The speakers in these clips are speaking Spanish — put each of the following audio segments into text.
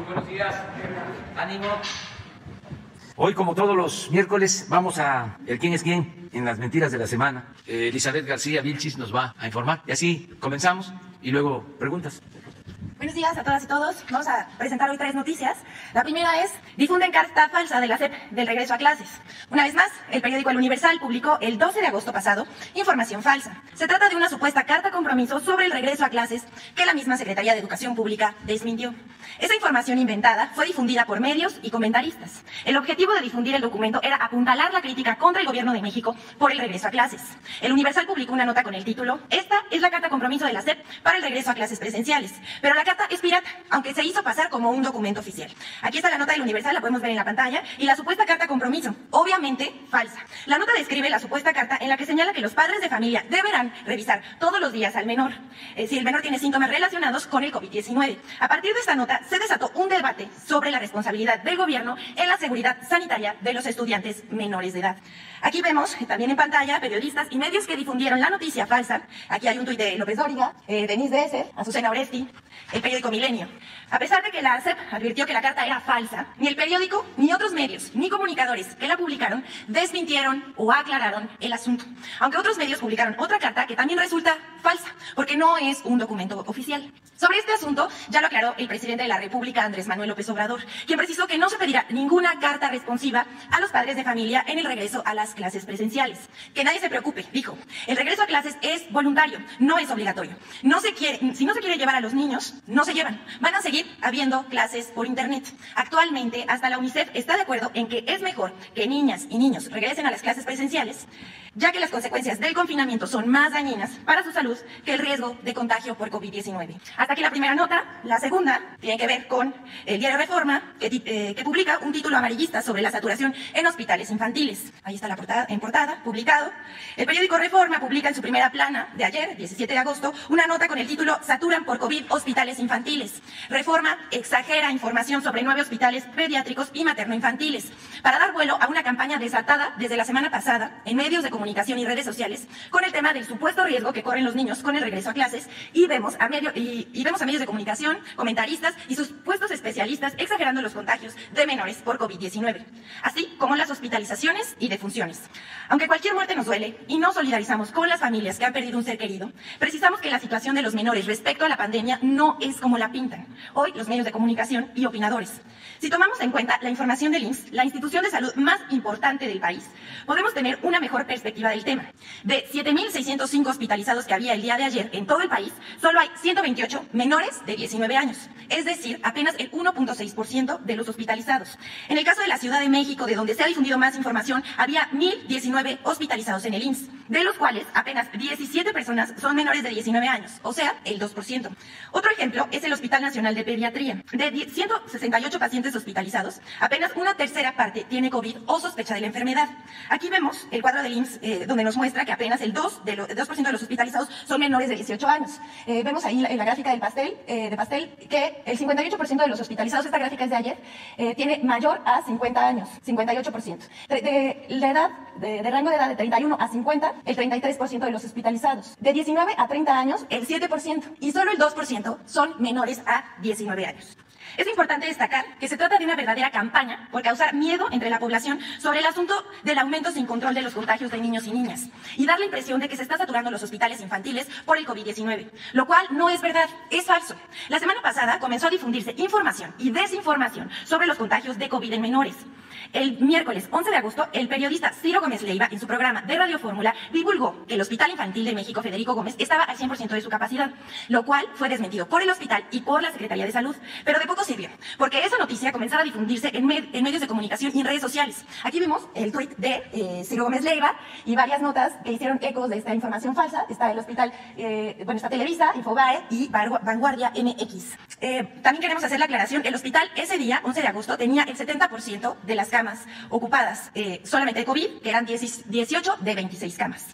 Buenos días, ánimo. Hoy, como todos los miércoles, vamos a el quién es quién en las mentiras de la semana. Elizabeth García Vilchis nos va a informar y así comenzamos y luego preguntas. Buenos días a todas y todos. Vamos a presentar hoy 3 noticias. La primera es: difunden carta falsa de la SEP del regreso a clases. Una vez más, el periódico El Universal publicó el 12 de agosto pasado información falsa. Se trata de una supuesta carta compromiso sobre el regreso a clases que la misma Secretaría de Educación Pública desmintió. Esa información inventada fue difundida por medios y comentaristas. El objetivo de difundir el documento era apuntalar la crítica contra el gobierno de México por el regreso a clases. El Universal publicó una nota con el título: "Esta es la carta compromiso de la SEP para el regreso a clases presenciales". Pero la carta es pirata, aunque se hizo pasar como un documento oficial. Aquí está la nota del Universal, la podemos ver en la pantalla, y la supuesta carta compromiso, obviamente falsa. La nota describe la supuesta carta en la que señala que los padres de familia deberán revisar todos los días al menor, si el menor tiene síntomas relacionados con el COVID-19. A partir de esta nota se desató un debate sobre la responsabilidad del gobierno en la seguridad sanitaria de los estudiantes menores de edad. Aquí vemos también en pantalla periodistas y medios que difundieron la noticia falsa. Aquí hay un tuit de López Dóriga, Denise Dresser, Azucena Oresti, el periódico Milenio. A pesar de que la SEP advirtió que la carta era falsa, ni el periódico, ni otros medios, ni comunicadores que la publicaron desmintieron o aclararon el asunto. Aunque otros medios publicaron otra carta que también resulta falsa, porque no es un documento oficial. Sobre este asunto ya lo aclaró el presidente de la República, Andrés Manuel López Obrador, quien precisó que no se pedirá ninguna carta responsiva a los padres de familia en el regreso a las clases presenciales. Que nadie se preocupe, dijo. El regreso a clases es voluntario, no es obligatorio. Si no se quiere llevar a los niños, no se llevan. Van a seguir habiendo clases por internet. Actualmente, hasta la UNICEF está de acuerdo en que es mejor que niñas y niños regresen a las clases presenciales, ya que las consecuencias del confinamiento son más dañinas para su salud que el riesgo de contagio por COVID-19. Hasta aquí la primera nota. La segunda tiene que ver con el diario Reforma, que publica un título amarillista sobre la saturación en hospitales infantiles. Ahí está en portada, publicado. El periódico Reforma publica en su primera plana de ayer, 17 de agosto, una nota con el título: "Saturan por COVID hospitales infantiles". Reforma exagera información sobre 9 hospitales pediátricos y materno-infantiles para dar vuelo a una campaña desatada desde la semana pasada en medios de comunicación y redes sociales con el tema del supuesto riesgo que corren los niños con el regreso a clases, y vemos a medios de comunicación, comentaristas y supuestos especialistas exagerando los contagios de menores por COVID-19, así como las hospitalizaciones y defunciones. Aunque cualquier muerte nos duele y nos solidarizamos con las familias que han perdido un ser querido, precisamos que la situación de los menores respecto a la pandemia no es como la pintan hoy los medios de comunicación y opinadores. Si tomamos en cuenta la información del IMSS, la institución de salud más importante del país, podemos tener una mejor perspectiva del tema. De 7.605 hospitalizados que había el día de ayer en todo el país, solo hay 128 menores de 19 años, es decir, apenas el 1.6% de los hospitalizados. En el caso de la Ciudad de México, de donde se ha difundido más información, había 1.019 hospitalizados en el IMSS, de los cuales apenas 17 personas son menores de 19 años, o sea, el 2%. Otro ejemplo es el Hospital Nacional de Pediatría. De 168 pacientes hospitalizados, apenas una tercera parte tiene COVID o sospecha de la enfermedad. Aquí vemos el cuadro del IMSS, donde nos muestra que apenas el 2% de los hospitalizados son menores de 18 años. Vemos ahí en la gráfica del pastel, que el 58% de los hospitalizados, esta gráfica es de ayer, tiene mayor a 50 años, 58%. De rango de edad de 31 a 50, el 33% de los hospitalizados. De 19 a 30 años, el 7%. Y solo el 2% son menores a 19 años. Es importante destacar que se trata de una verdadera campaña por causar miedo entre la población sobre el asunto del aumento sin control de los contagios de niños y niñas y dar la impresión de que se está saturando los hospitales infantiles por el COVID-19, lo cual no es verdad, es falso. La semana pasada comenzó a difundirse información y desinformación sobre los contagios de COVID en menores. El miércoles 11 de agosto, el periodista Ciro Gómez Leiva, en su programa de Radio Fórmula, divulgó que el Hospital Infantil de México Federico Gómez estaba al 100% de su capacidad, lo cual fue desmentido por el hospital y por la Secretaría de Salud. Pero de poco sirvió, porque esa noticia comenzaba a difundirse en medios de comunicación y en redes sociales. Aquí vimos el tuit de Ciro Gómez Leiva y varias notas que hicieron ecos de esta información falsa. Está el hospital, está Televisa, Infobae y Vanguardia MX. También queremos hacer la aclaración, el hospital ese día, 11 de agosto, tenía el 70% de las camas ocupadas, solamente de COVID, que eran 18 de 26 camas.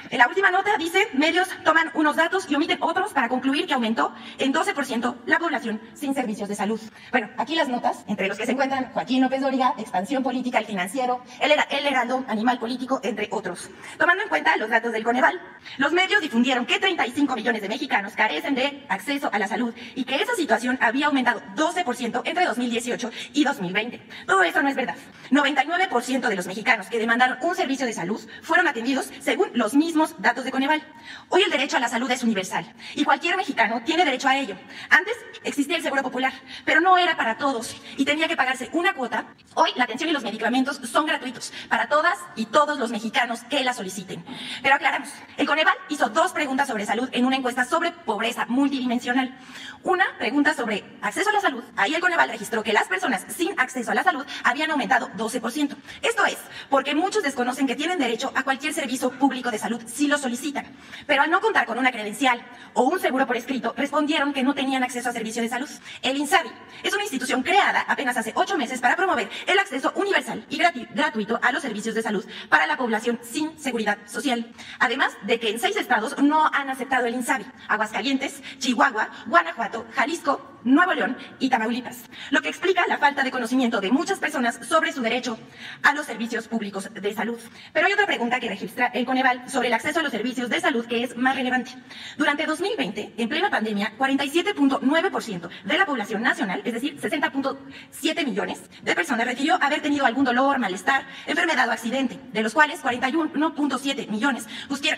En la última nota dice, medios toman unos datos y omiten otros para concluir que aumentó en 12% la población sin servicios de salud. Bueno, aquí las notas, entre los que se encuentran Joaquín López Dóriga, Expansión Política, El Financiero, El Heraldo, Animal Político, entre otros. Tomando en cuenta los datos del Coneval, los medios difundieron que 35 millones de mexicanos carecen de acceso a la salud y que esa situación había aumentado 12% entre 2018 y 2020. Todo eso no es verdad. 99% de los mexicanos que demandaron un servicio de salud fueron atendidos según los mismos datos de Coneval. Hoy el derecho a la salud es universal y cualquier mexicano tiene derecho a ello. Antes existía el Seguro Popular, pero no era para todos y tenía que pagarse una cuota. Hoy la atención y los medicamentos son gratuitos para todas y todos los mexicanos que la soliciten. Pero aclaramos, el Coneval hizo 2 preguntas sobre salud en una encuesta sobre pobreza multidimensional. Una pregunta sobre acceso a la salud. Ahí el Coneval registró que las personas sin acceso a la salud habían aumentado 12%. Esto es porque muchos desconocen que tienen derecho a cualquier servicio público de salud si lo solicitan. Pero al no contar con una credencial o un seguro por escrito, respondieron que no tenían acceso a servicio de salud. El INSABI es una institución creada apenas hace 8 meses para promover el acceso universal y gratuito a los servicios de salud para la población sin seguridad social. Además de que en 6 estados no han aceptado el INSABI: Aguascalientes, Chihuahua, Guanajuato, Jalisco, Nuevo León y Tamaulipas, lo que explica la falta de conocimiento de muchas personas sobre su derecho a los servicios públicos de salud. Pero hay otra pregunta que registra el Coneval sobre el acceso a los servicios de salud que es más relevante. Durante 2020, en plena pandemia, 47.9% de la población nacional, es decir, 60.7 millones de personas, refirió haber tenido algún dolor, malestar, enfermedad o accidente, de los cuales 41.7 millones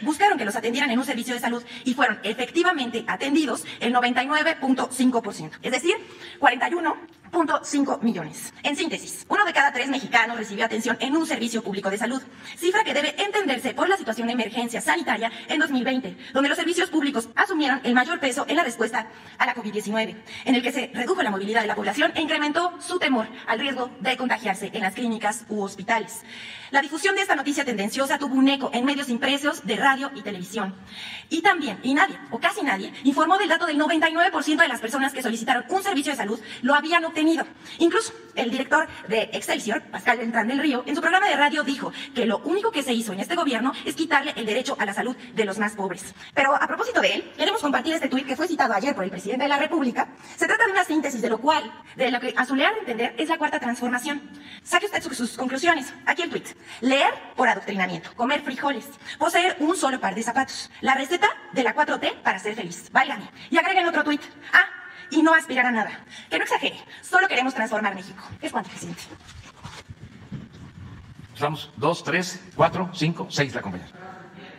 buscaron que los atendieran en un servicio de salud y fueron efectivamente atendidos el 99.5%. Es decir, 41.5 millones. En síntesis, 1 de cada 3 mexicanos recibió atención en un servicio público de salud, cifra que debe entenderse por la situación de emergencia sanitaria en 2020, donde los servicios públicos asumieron el mayor peso en la respuesta a la COVID-19, en el que se redujo la movilidad de la población e incrementó su temor al riesgo de contagiarse en las clínicas u hospitales. La difusión de esta noticia tendenciosa tuvo un eco en medios impresos de radio y televisión. Y también, y nadie, o casi nadie, informó del dato del 99% de las personas que solicitaron un servicio de salud lo habían obtenido. Incluso el director de Excelsior, Pascal Beltrán del Río, en su programa de radio dijo que lo único que se hizo en este gobierno es quitarle el derecho a la salud de los más pobres. Pero a propósito de él, queremos compartir este tuit que fue citado ayer por el presidente de la República. Se trata de una síntesis de lo que a su leer entender es la cuarta transformación. Saque usted sus conclusiones. Aquí el tuit. Leer por adoctrinamiento, comer frijoles, poseer un solo par de zapatos. La receta de la 4T para ser feliz. Válgame. Y agreguen otro tuit. Y no aspirar a nada. Que no exagere. Solo queremos transformar México. Es cuanto, presidente. Estamos 2, 3, 4, 5, 6 la compañera.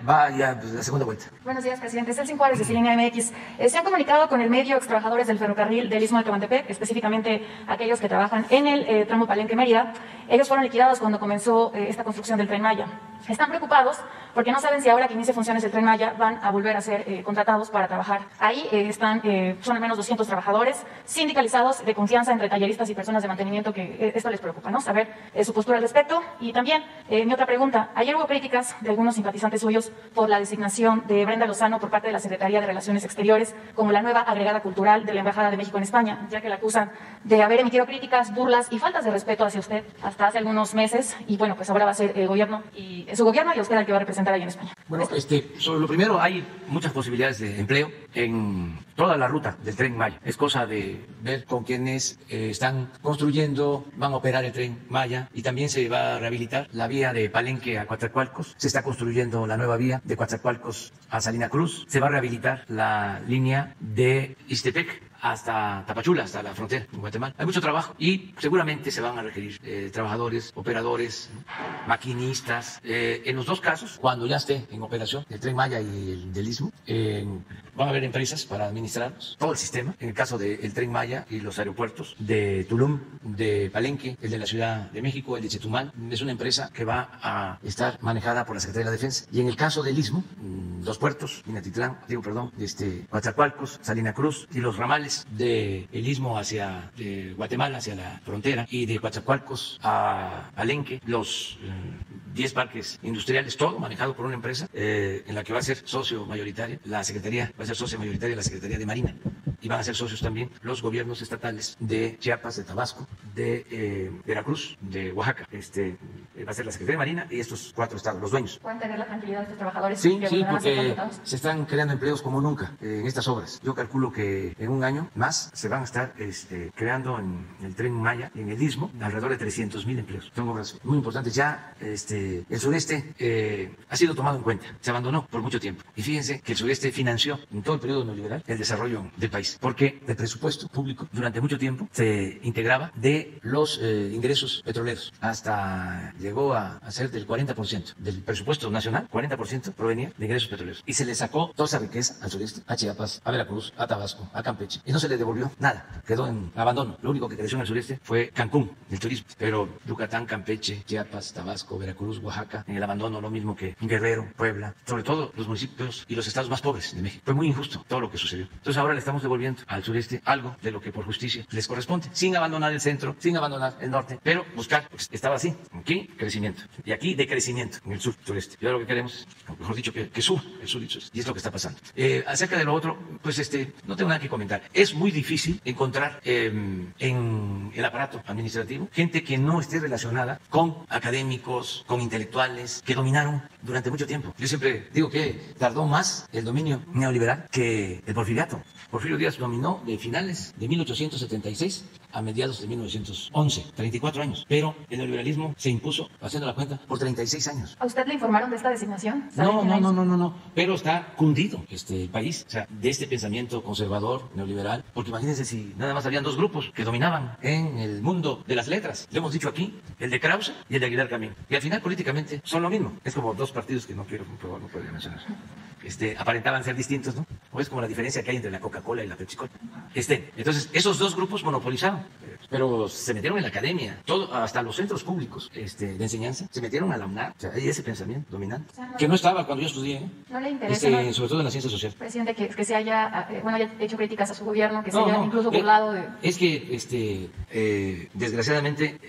Va ya la segunda vuelta. Buenos días, presidente. Celsin Juárez, de Cilinea MX. Se han comunicado con el medio extrabajadores del ferrocarril del Istmo de Tehuantepec, específicamente aquellos que trabajan en el tramo Palenque-Mérida. Ellos fueron liquidados cuando comenzó esta construcción del Tren Maya. Están preocupados porque no saben si ahora que inicie funciones el Tren Maya van a volver a ser contratados para trabajar. Ahí son al menos 200 trabajadores sindicalizados de confianza entre talleristas y personas de mantenimiento, que esto les preocupa, ¿no? Saber su postura al respecto. Y también, mi otra pregunta. Ayer hubo críticas de algunos simpatizantes suyos por la designación de Brenda Lozano por parte de la Secretaría de Relaciones Exteriores como la nueva agregada cultural de la Embajada de México en España, ya que la acusan de haber emitido críticas, burlas y faltas de respeto hacia usted hasta hace algunos meses. Y bueno, pues ahora va a ser el gobierno y su gobierno y usted al que va a representar ahí en España. Bueno, sobre lo primero, hay muchas posibilidades de empleo en toda la ruta del Tren Maya. Es cosa de ver con quienes están construyendo, van a operar el Tren Maya, y también se va a rehabilitar la vía de Palenque a Coatzacoalcos. Se está construyendo la nueva vía de Coatzacoalcos a Salina Cruz. Se va a rehabilitar la línea de Ixtepec hasta Tapachula, hasta la frontera con Guatemala. Hay mucho trabajo y seguramente se van a requerir trabajadores, operadores, maquinistas. En los dos casos, cuando ya esté en operación el Tren Maya y el del Istmo, van a haber empresas para administrarlos, todo el sistema. En el caso del Tren Maya y los aeropuertos de Tulum, de Palenque, el de la Ciudad de México, el de Chetumal, es una empresa que va a estar manejada por la Secretaría de la Defensa. Y en el caso del Istmo, los puertos, Coatzacoalcos, Salina Cruz y los ramales del Istmo hacia Guatemala, hacia la frontera, y de Coatzacoalcos a Palenque, los 10 parques industriales, todo manejado por una empresa en la que va a ser socio mayoritario, la Secretaría va a ser socio mayoritaria de la Secretaría de Marina, y van a ser socios también los gobiernos estatales de Chiapas, de Tabasco, de Veracruz, de Oaxaca. Va a ser la Secretaría de Marina y estos 4 estados, los dueños. ¿Pueden tener la tranquilidad de estos trabajadores? Sí, porque se están creando empleos como nunca en estas obras. Yo calculo que en un año más se van a estar creando en el Tren Maya y en el Istmo alrededor de 300,000 empleos. Son obras muy importantes. Ya el sureste ha sido tomado en cuenta, se abandonó por mucho tiempo. Y fíjense que el sureste financió en todo el periodo neoliberal el desarrollo del país, porque el presupuesto público durante mucho tiempo se integraba de los ingresos petroleros. Hasta llegó a ser del 40% del presupuesto nacional, 40% provenía de ingresos petroleros. Y se le sacó toda esa riqueza al sureste, a Chiapas, a Veracruz, a Tabasco, a Campeche. Y no se le devolvió nada, quedó en abandono. Lo único que creció en el sureste fue Cancún, el turismo. Pero Yucatán, Campeche, Chiapas, Tabasco, Veracruz, Oaxaca, en el abandono, lo mismo que Guerrero, Puebla, sobre todo los municipios y los estados más pobres de México. Fue muy injusto todo lo que sucedió. Entonces ahora le estamos devolviendo al sureste algo de lo que por justicia les corresponde, sin abandonar el centro, sin abandonar el norte, pero buscar, pues, estaba así, aquí crecimiento, y aquí decrecimiento en el sur, sureste. Y ahora lo que queremos, mejor dicho, que suba el sur y el sureste, y es lo que está pasando. Acerca de lo otro, pues no tengo nada que comentar. Es muy difícil encontrar en el aparato administrativo gente que no esté relacionada con académicos, con intelectuales, que dominaron durante mucho tiempo. Yo siempre digo que tardó más el dominio neoliberal que el porfiriato. Porfirio Díaz dominó de finales de 1876 a mediados de 1911, 34 años. Pero el neoliberalismo se impuso, haciendo la cuenta, por 36 años. ¿A usted le informaron de esta designación? No. Pero está cundido el país, o sea, de este pensamiento conservador, neoliberal, porque imagínense si nada más habían 2 grupos que dominaban en el mundo de las letras. Lo hemos dicho aquí, el de Krause y el de Aguilar Camín. Y al final políticamente son lo mismo. Es como 2 partidos que no podría mencionar. Aparentaban ser distintos, ¿no? O es como la diferencia que hay entre la Coca-Cola y la Pepsi-Cola. Entonces, esos 2 grupos monopolizaron, pero se metieron en la academia, hasta los centros públicos de enseñanza, se metieron a la UNAM. O sea, hay ese pensamiento dominante, que no estaba cuando yo estudié, ¿no le interesa, sobre todo en la ciencia social? Presidente, que se haya hecho críticas a su gobierno, que se haya incluso burlado de... Es que, desgraciadamente,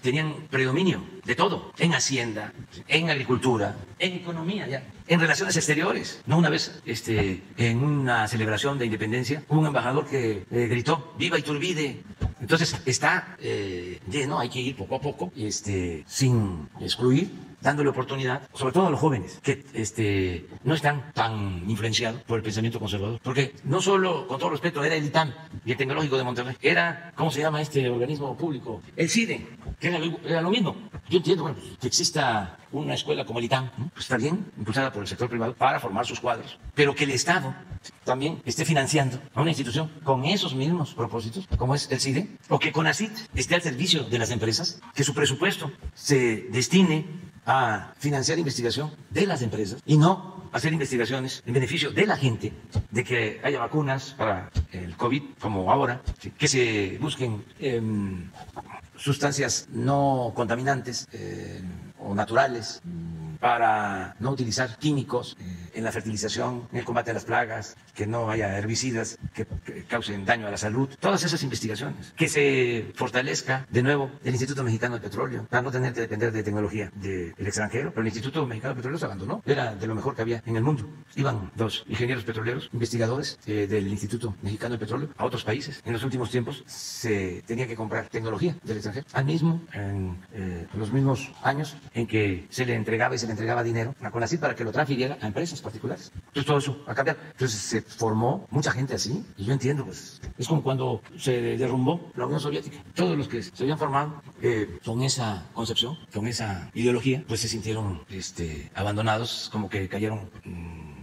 tenían predominio de todo, en Hacienda, en Agricultura, en Economía, ya, en Relaciones Exteriores. No, una vez, en una celebración de independencia, hubo un embajador que gritó, ¡Viva Iturbide! Entonces, está lleno, hay que ir poco a poco, sin excluir, dándole oportunidad, sobre todo a los jóvenes, que no están tan influenciados por el pensamiento conservador. Porque no solo, con todo respeto, era el ITAM y el Tecnológico de Monterrey, era, ¿cómo se llama este organismo público? El CIDE, que era lo mismo. Yo entiendo, bueno, que exista una escuela como el ITAM, ¿no? Pues está bien, impulsada por el sector privado para formar sus cuadros, pero que el Estado también esté financiando a una institución con esos mismos propósitos, como es el CIDE, o que CONACYT esté al servicio de las empresas, que su presupuesto se destine a financiar investigación de las empresas y no hacer investigaciones en beneficio de la gente, de que haya vacunas para el COVID, como ahora, ¿sí? Que se busquen sustancias no contaminantes o naturales para no utilizar químicos en la fertilización, en el combate a las plagas, que no haya herbicidas que causen daño a la salud. Todas esas investigaciones. Que se fortalezca de nuevo el Instituto Mexicano del Petróleo para no tener que depender de tecnología del extranjero. Pero el Instituto Mexicano del Petróleo se abandonó. Era de lo mejor que había en el mundo. Iban 2 ingenieros petroleros, investigadores del Instituto Mexicano del Petróleo a otros países. En los últimos tiempos se tenía que comprar tecnología del extranjero. Al mismo, en los mismos años en que se le entregaba dinero a CONACYT para que lo transfiriera a empresas particulares. Entonces todo eso ha cambiado. Entonces se formó mucha gente así, y yo entiendo, pues, es como cuando se derrumbó la Unión Soviética. Todos los que se habían formado con esa concepción, con esa ideología, pues se sintieron abandonados, como que cayeron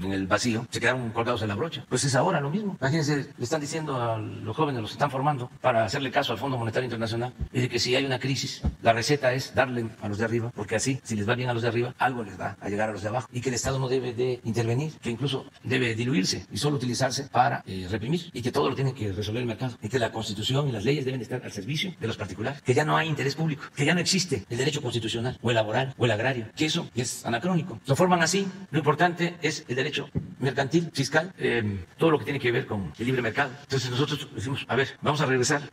en el vacío, se quedaron colgados en la brocha. Pues es ahora lo mismo. Imagínense, le están diciendo a los jóvenes, los están formando para hacerle caso al Fondo Monetario Internacional, y de que si hay una crisis, la receta es darle a los de arriba, porque así, si les va bien a los de arriba, algo les va a llegar a los de abajo, y que el Estado no debe de intervenir, que incluso debe diluirse y solo utilizarse para reprimir, y que todo lo tiene que resolver el mercado, y que la Constitución y las leyes deben de estar al servicio de los particulares, que ya no hay interés público, que ya no existe el derecho constitucional o el laboral o el agrario, que eso es anacrónico. Lo forman así. Lo importante es el derecho mercantil, fiscal, todo lo que tiene que ver con el libre mercado. Entonces nosotros decimos, a ver, vamos a regresar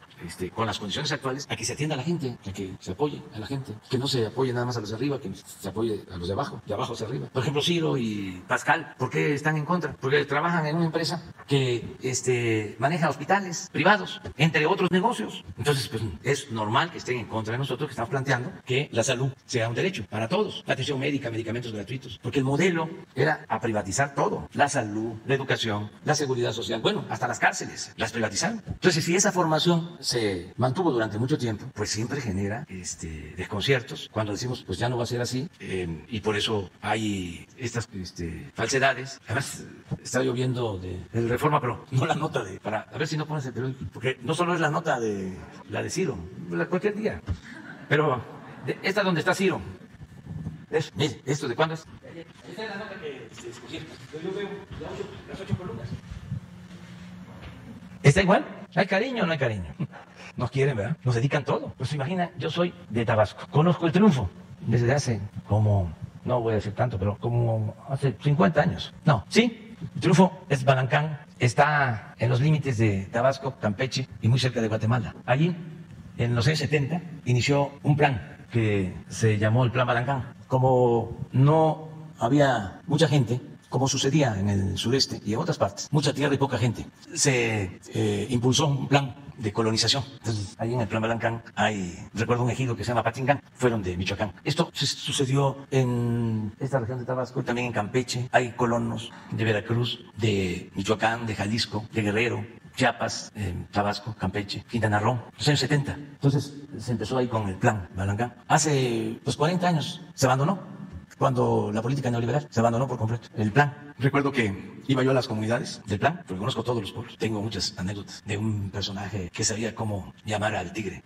con las condiciones actuales a que se atienda a la gente, a que se apoye a la gente, que no se apoye nada más a los de arriba, que se apoye a los de abajo hacia arriba. Por ejemplo, Ciro y Pascal, ¿por qué están en contra? Porque trabajan en una empresa que maneja hospitales privados, entre otros negocios. Entonces, pues es normal que estén en contra de nosotros, que estamos planteando que la salud sea un derecho para todos, la atención médica, medicamentos gratuitos, porque el modelo era a privatizar todo, la salud, la educación, la seguridad social, bueno, hasta las cárceles, las privatizaron. Entonces, si esa formación se mantuvo durante mucho tiempo, pues siempre genera desconciertos cuando decimos, pues ya no va a ser así, y por eso hay estas falsedades. Además, está lloviendo de Reforma, pero no la nota a ver si no pones el periódico, porque no solo es la nota de la de Ciro, cualquier día, pero esta donde está Ciro. Mire, ¿esto de cuándo es? Esta es la nota que escogieron. Yo veo las 8 columnas. ¿Está igual? ¿Hay cariño o no hay cariño? Nos quieren, ¿verdad? Nos dedican todo. Pues imagina, yo soy de Tabasco. Conozco el Triunfo desde hace no voy a decir tanto, pero como hace 50 años. No, sí, el Triunfo es Balancán. Está en los límites de Tabasco, Campeche y muy cerca de Guatemala. Allí, en los años 70, inició un plan que se llamó el Plan Balancán. Como no había mucha gente, como sucedía en el sureste y en otras partes, mucha tierra y poca gente, se impulsó un plan de colonización. Entonces, ahí en el Plan Balancán recuerdo un ejido que se llama Patingán, fueron de Michoacán. Esto sucedió en esta región de Tabasco y también en Campeche. Hay colonos de Veracruz, de Michoacán, de Jalisco, de Guerrero, Chiapas, Tabasco, Campeche, Quintana Roo, los años 70. Entonces se empezó ahí con el Plan Balancán. Hace 40 años se abandonó, cuando la política neoliberal se abandonó por completo el plan. Recuerdo que iba yo a las comunidades del plan, porque conozco todos los pueblos. Tengo muchas anécdotas de un personaje que sabía cómo llamar al tigre,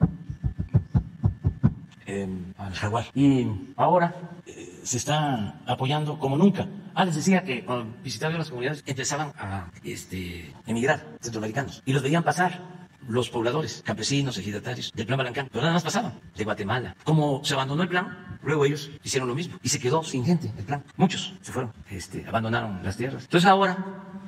al jaguar. Y ahora se está apoyando como nunca. Les decía que cuando visitaba yo las comunidades empezaban a emigrar centroamericanos y los veían pasar los pobladores, campesinos, ejidatarios del Plan Balancán, pero nada más pasaban de Guatemala. Como se abandonó el plan, luego ellos hicieron lo mismo y se quedó sin gente el plan. Muchos se fueron, abandonaron las tierras. Entonces ahora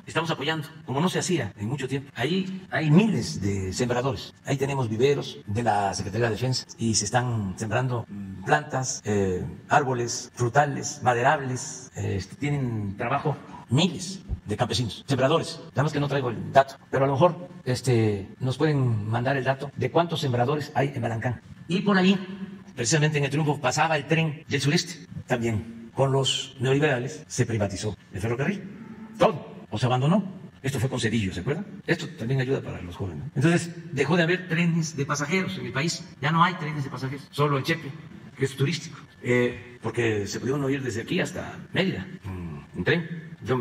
estamos apoyando, como no se hacía en mucho tiempo. Ahí hay miles de sembradores. Ahí tenemos viveros de la Secretaría de Defensa y se están sembrando plantas, árboles, frutales, maderables. Tienen trabajo miles de campesinos, sembradores. Nada más que no traigo el dato, pero a lo mejor nos pueden mandar el dato de cuántos sembradores hay en Balancán. Y por ahí, precisamente en el Triunfo, pasaba el tren del sureste. También con los neoliberales se privatizó el ferrocarril. Todo, o se abandonó. Esto fue con Cedillo, ¿se acuerdan? Esto también ayuda para los jóvenes. Entonces, dejó de haber trenes de pasajeros en mi país. Ya no hay trenes de pasajeros, solo el Chepe, que es turístico. Porque se pudieron ir desde aquí hasta Mérida en tren. Yo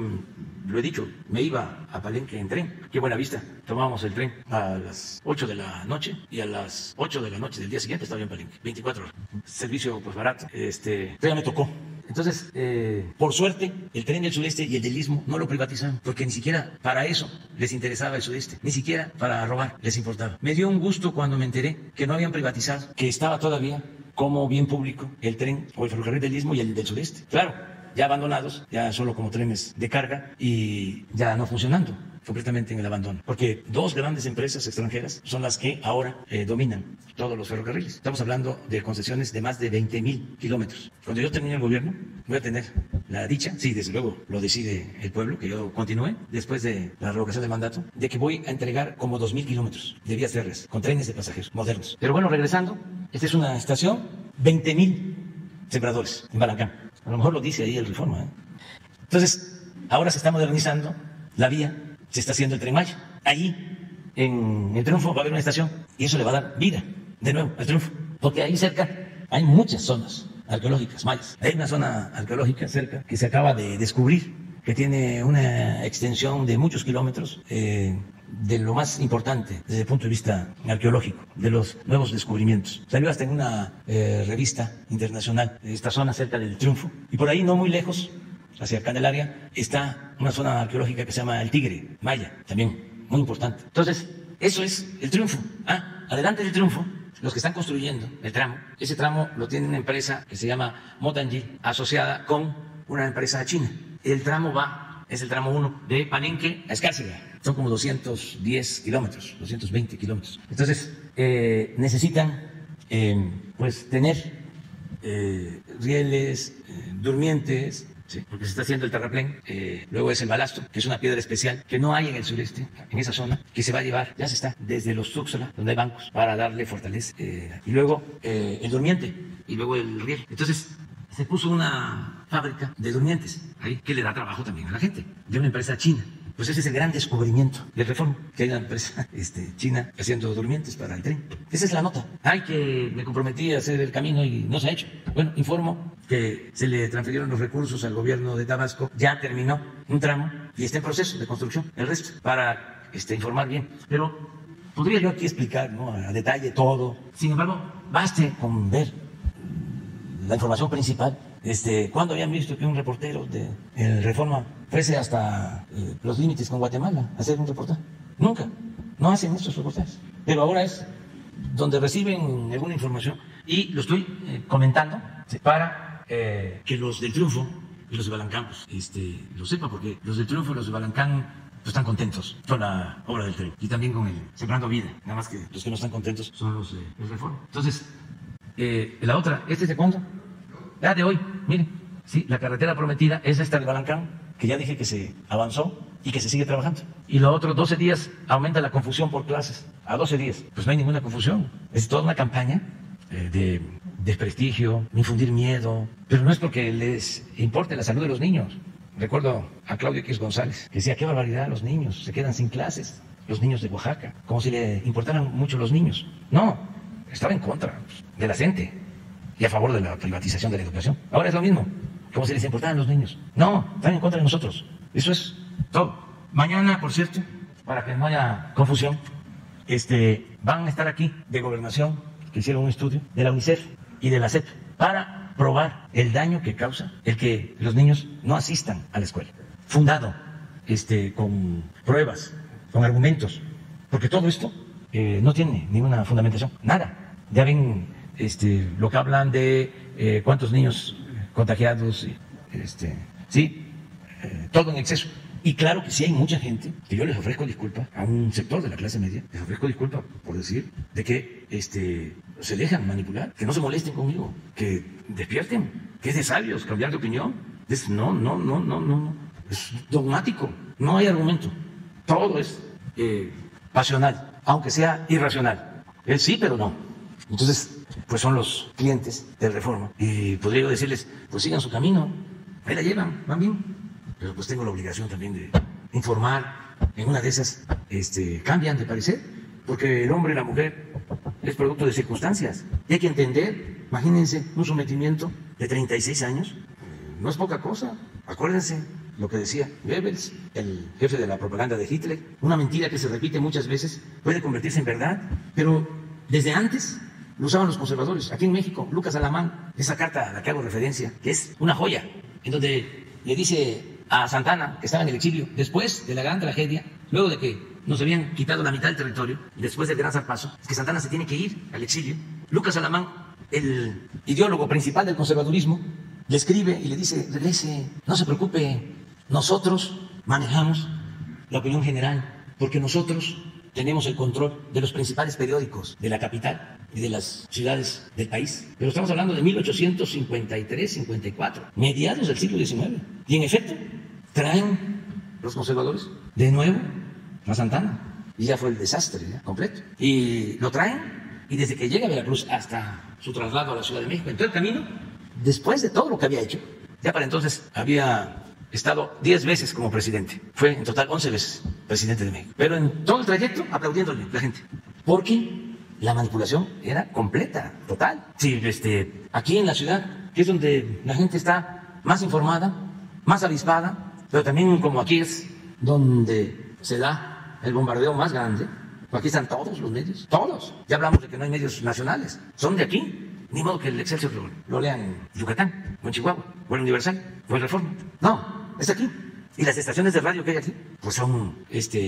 lo he dicho, me iba a Palenque en tren. Qué Buena Vista. Tomábamos el tren a las 8 de la noche y a las 8 de la noche del día siguiente estaba yo en Palenque. 24 horas. Servicio pues barato. Ya me tocó. Entonces, por suerte, el tren del sureste y el del istmo no lo privatizaron, porque ni siquiera para eso les interesaba el sureste, ni siquiera para robar les importaba. Me dio un gusto cuando me enteré que no habían privatizado, que estaba todavía como bien público el tren o el ferrocarril del istmo y el del sureste. Claro, ya abandonados, ya solo como trenes de carga y ya no funcionando completamente en el abandono, porque dos grandes empresas extranjeras son las que ahora dominan todos los ferrocarriles. Estamos hablando de concesiones de más de 20,000 kilómetros. Cuando yo termine el gobierno, voy a tener la dicha, sí, desde luego lo decide el pueblo, que yo continúe después de la revocación del mandato, de que voy a entregar como 2,000 kilómetros de vías férreas con trenes de pasajeros modernos. Pero bueno, regresando, esta es una estación, 20,000 sembradores en Balancán. A lo mejor lo dice ahí el Reforma. Entonces, ahora se está modernizando la vía, se está haciendo el Tren Maya. Ahí, en el Triunfo, va a haber una estación y eso le va a dar vida de nuevo al Triunfo. Porque ahí cerca hay muchas zonas arqueológicas mayas. Hay una zona arqueológica cerca que se acaba de descubrir que tiene una extensión de muchos kilómetros, de lo más importante desde el punto de vista arqueológico, de los nuevos descubrimientos. Salió hasta en una revista internacional, esta zona cerca del Triunfo, y por ahí no muy lejos, hacia Candelaria, está una zona arqueológica que se llama el Tigre Maya, también muy importante. Entonces, eso es el Triunfo. Adelante del Triunfo, los que están construyendo el tramo, ese tramo lo tiene una empresa que se llama Motangil, asociada con una empresa china. El tramo es el tramo 1 de Palenque a Escárcega. Son como 210 kilómetros, 220 kilómetros. Entonces, necesitan pues tener rieles, durmientes, sí, porque se está haciendo el terraplén. Luego es el balasto, que es una piedra especial que no hay en el sureste, en esa zona, que se va a llevar, ya se está, desde los Tuxtla, donde hay bancos, para darle fortaleza. Y luego el durmiente, y luego el riel. Entonces, se puso una fábrica de durmientes ahí, que le da trabajo también a la gente, de una empresa china. Pues ese es el gran descubrimiento del Reforma, que hay una empresa china haciendo durmientes para el tren. Esa es la nota. Que me comprometí a hacer el camino y no se ha hecho. Bueno, informo que se le transfirieron los recursos al gobierno de Tabasco, ya terminó un tramo y está en proceso de construcción el resto, para informar bien. Pero podría yo aquí explicar, ¿no?, a detalle todo. Sin embargo, baste con ver la información principal. ¿Cuándo habían visto que un reportero de el Reforma fuese hasta los límites con Guatemala a hacer un reportaje? Nunca. No hacen estos reportajes. Pero ahora es donde reciben alguna información, y lo estoy comentando para que los del Triunfo y los de Balancán lo sepan, porque los del Triunfo y los de Balancán pues están contentos con la obra del tren y también con el Sembrando Vida. Nada más que los que no están contentos son los del Reforma. Entonces, la otra, ¿es de cuándo? De hoy, miren, sí, la carretera prometida es esta de Balancán, que ya dije que se avanzó y que se sigue trabajando. Y lo otro, 12 días aumenta la confusión por clases, a 12 días. Pues no hay ninguna confusión, es toda una campaña de desprestigio, infundir miedo, pero no es porque les importe la salud de los niños. Recuerdo a Claudio X González, que decía, qué barbaridad, los niños se quedan sin clases, los niños de Oaxaca, como si le importaran mucho los niños. No, estaba en contra de la gente y a favor de la privatización de la educación. Ahora es lo mismo, como si les importaran los niños. No, están en contra de nosotros. Eso es todo. Mañana, por cierto, para que no haya confusión, van a estar aquí de Gobernación, que hicieron un estudio de la UNICEF y de la SEP para probar el daño que causa el que los niños no asistan a la escuela. Fundado, con pruebas, con argumentos, porque todo esto no tiene ninguna fundamentación, nada. Ya ven lo que hablan de cuántos niños contagiados, todo en exceso. Y claro que sí hay mucha gente que yo les ofrezco disculpa a un sector de la clase media, les ofrezco disculpa por decir de que se dejan manipular, que no se molesten conmigo, que despierten, que es de sabios cambiar de opinión. No, es dogmático, no hay argumento, todo es pasional, aunque sea irracional. Sí, pero no. Entonces, pues son los clientes del Reforma. Y podría yo decirles, pues sigan su camino, ahí la llevan, van bien. Pero pues tengo la obligación también de informar. En una de esas cambian de parecer, porque el hombre y la mujer es producto de circunstancias. Y hay que entender, imagínense, un sometimiento de 36 años, no es poca cosa. Acuérdense lo que decía Goebbels, el jefe de la propaganda de Hitler, una mentira que se repite muchas veces puede convertirse en verdad, pero desde antes lo usaban los conservadores. Aquí en México, Lucas Alamán, esa carta a la que hago referencia, que es una joya, en donde le dice a Santana, que estaba en el exilio, después de la gran tragedia, luego de que nos habían quitado la mitad del territorio, después del gran zarpazo, es que Santana se tiene que ir al exilio. Lucas Alamán, el ideólogo principal del conservadurismo, le escribe y le dice, regrese, no se preocupe, nosotros manejamos la opinión general, porque nosotros tenemos el control de los principales periódicos de la capital y de las ciudades del país. Pero estamos hablando de 1853-54, mediados del siglo XIX. Y en efecto, traen los conservadores de nuevo a Santana. Y ya fue el desastre completo. Y lo traen, y desde que llega a Veracruz hasta su traslado a la Ciudad de México, en todo el camino, después de todo lo que había hecho, ya para entonces había estado 10 veces como presidente. Fue en total 11 veces presidente de México. Pero en todo el trayecto aplaudiéndole la gente. Porque la manipulación era completa, total. Sí, aquí en la ciudad, que es donde la gente está más informada, más avispada, Pero también como aquí es donde se da el bombardeo más grande, aquí están todos los medios, todos. Ya hablamos de que no hay medios nacionales, son de aquí. Ni modo que el Excelsior lo lean en Yucatán, o en Chihuahua, o el Universal, o el Reforma. No, es aquí. Y las estaciones de radio que hay aquí, pues son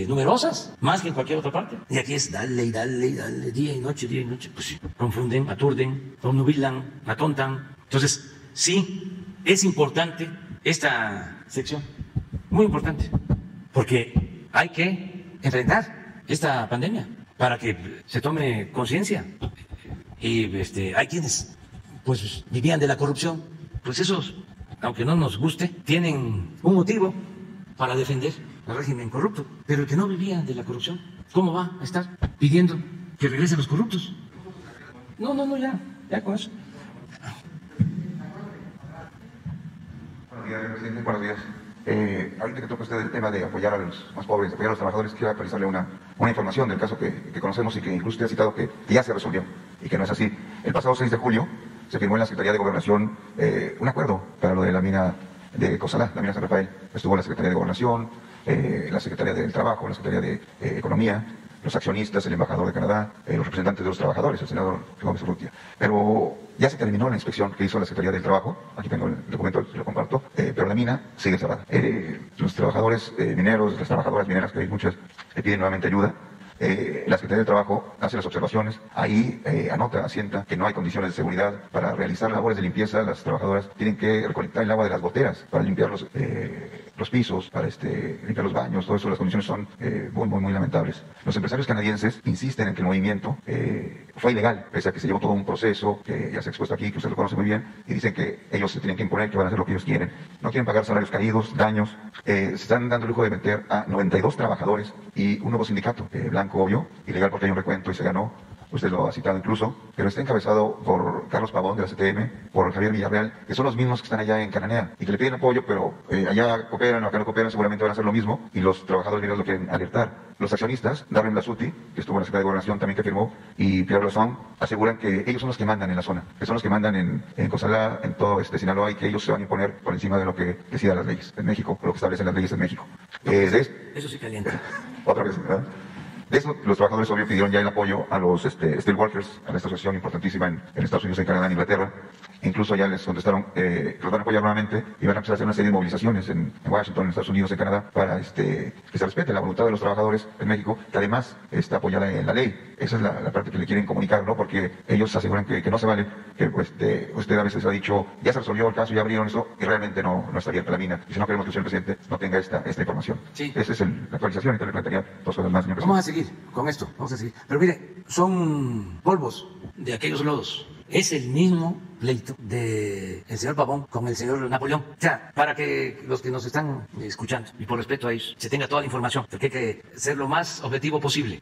numerosas, más que en cualquier otra parte. Y aquí es dale y dale y dale, día y noche, pues sí, confunden, aturden, obnubilan, atontan. Entonces, sí, es importante esta sección, muy importante, porque hay que enfrentar esta pandemia para que se tome conciencia. Y hay quienes pues vivían de la corrupción, pues esos, aunque no nos guste, tienen un motivo para defender al régimen corrupto. Pero el que no vivía de la corrupción, ¿cómo va a estar pidiendo que regresen los corruptos? No, ya con eso. Buenos días, presidente. Buenos días. Ahorita que toca usted el tema de apoyar a los más pobres, apoyar a los trabajadores, quiero actualizarle una información del caso que conocemos y que incluso usted ha citado que ya se resolvió y que no es así. El pasado 6 de julio se firmó en la Secretaría de Gobernación un acuerdo para lo de la mina de Cozalá, la mina San Rafael. Estuvo la Secretaría de Gobernación, la Secretaría del Trabajo, la Secretaría de Economía, los accionistas, el embajador de Canadá, los representantes de los trabajadores, el senador Gómez Urrutia. Pero ya se terminó la inspección que hizo la Secretaría del Trabajo, aquí tengo el documento, lo comparto, pero la mina sigue cerrada. Los trabajadores mineros, las trabajadoras mineras, que hay muchas, le piden nuevamente ayuda. La Secretaría del Trabajo hace las observaciones, ahí anota, asienta que no hay condiciones de seguridad para realizar labores de limpieza. Las trabajadoras tienen que recolectar el agua de las goteras para limpiar los pisos, para limpiar los baños, todo eso. Las condiciones son muy lamentables. Los empresarios canadienses insisten en que el movimiento fue ilegal, pese a que se llevó todo un proceso que ya se ha expuesto aquí, que usted lo conoce muy bien, y dicen que ellos se tienen que imponer, que van a hacer lo que ellos quieren. No quieren pagar salarios caídos, daños. Se están dando el lujo de meter a 92 trabajadores y un nuevo sindicato, blanco, obvio, ilegal porque hay un recuento y se ganó, usted lo ha citado incluso, pero está encabezado por Carlos Pavón de la CTM, por Javier Villarreal, que son los mismos que están allá en Cananea y que le piden apoyo, pero allá cooperan o acá no cooperan, seguramente van a hacer lo mismo y los trabajadores mineros lo quieren alertar. Los accionistas, Darren Blasutti, que estuvo en la Secretaría de Gobernación también, que firmó, y Pierre Lozón, aseguran que ellos son los que mandan en la zona, que son los que mandan en Cozalá, en todo Sinaloa, y que ellos se van a imponer por encima de lo que decidan las leyes en México, o lo que establecen las leyes en México. Eso sí calienta. Otra vez, ¿verdad? De eso, los trabajadores obvio pidieron ya el apoyo a los steelworkers, a esta asociación importantísima en Estados Unidos, en Canadá, en Inglaterra. Incluso ya les contestaron que los van a apoyar nuevamente y van a empezar a hacer una serie de movilizaciones en Washington, en Estados Unidos, en Canadá, para que se respete la voluntad de los trabajadores en México, que además está apoyada en la ley. Esa es la parte que le quieren comunicar, ¿no? Porque ellos aseguran que no se vale, que usted a veces ha dicho, ya se resolvió el caso, ya abrieron eso, y realmente no está abierta la mina. Y si no queremos que el señor presidente no tenga esta información. Sí. Esa es la actualización, y te le plantearía dos cosas más, señor presidente. Vamos a seguir con esto, vamos a seguir. Pero mire, son polvos de aquellos lodos. Es el mismo pleito del señor Pavón con el señor Napoleón. O sea, para que los que nos están escuchando, y por respeto a ellos, se tenga toda la información, porque hay que ser lo más objetivo posible.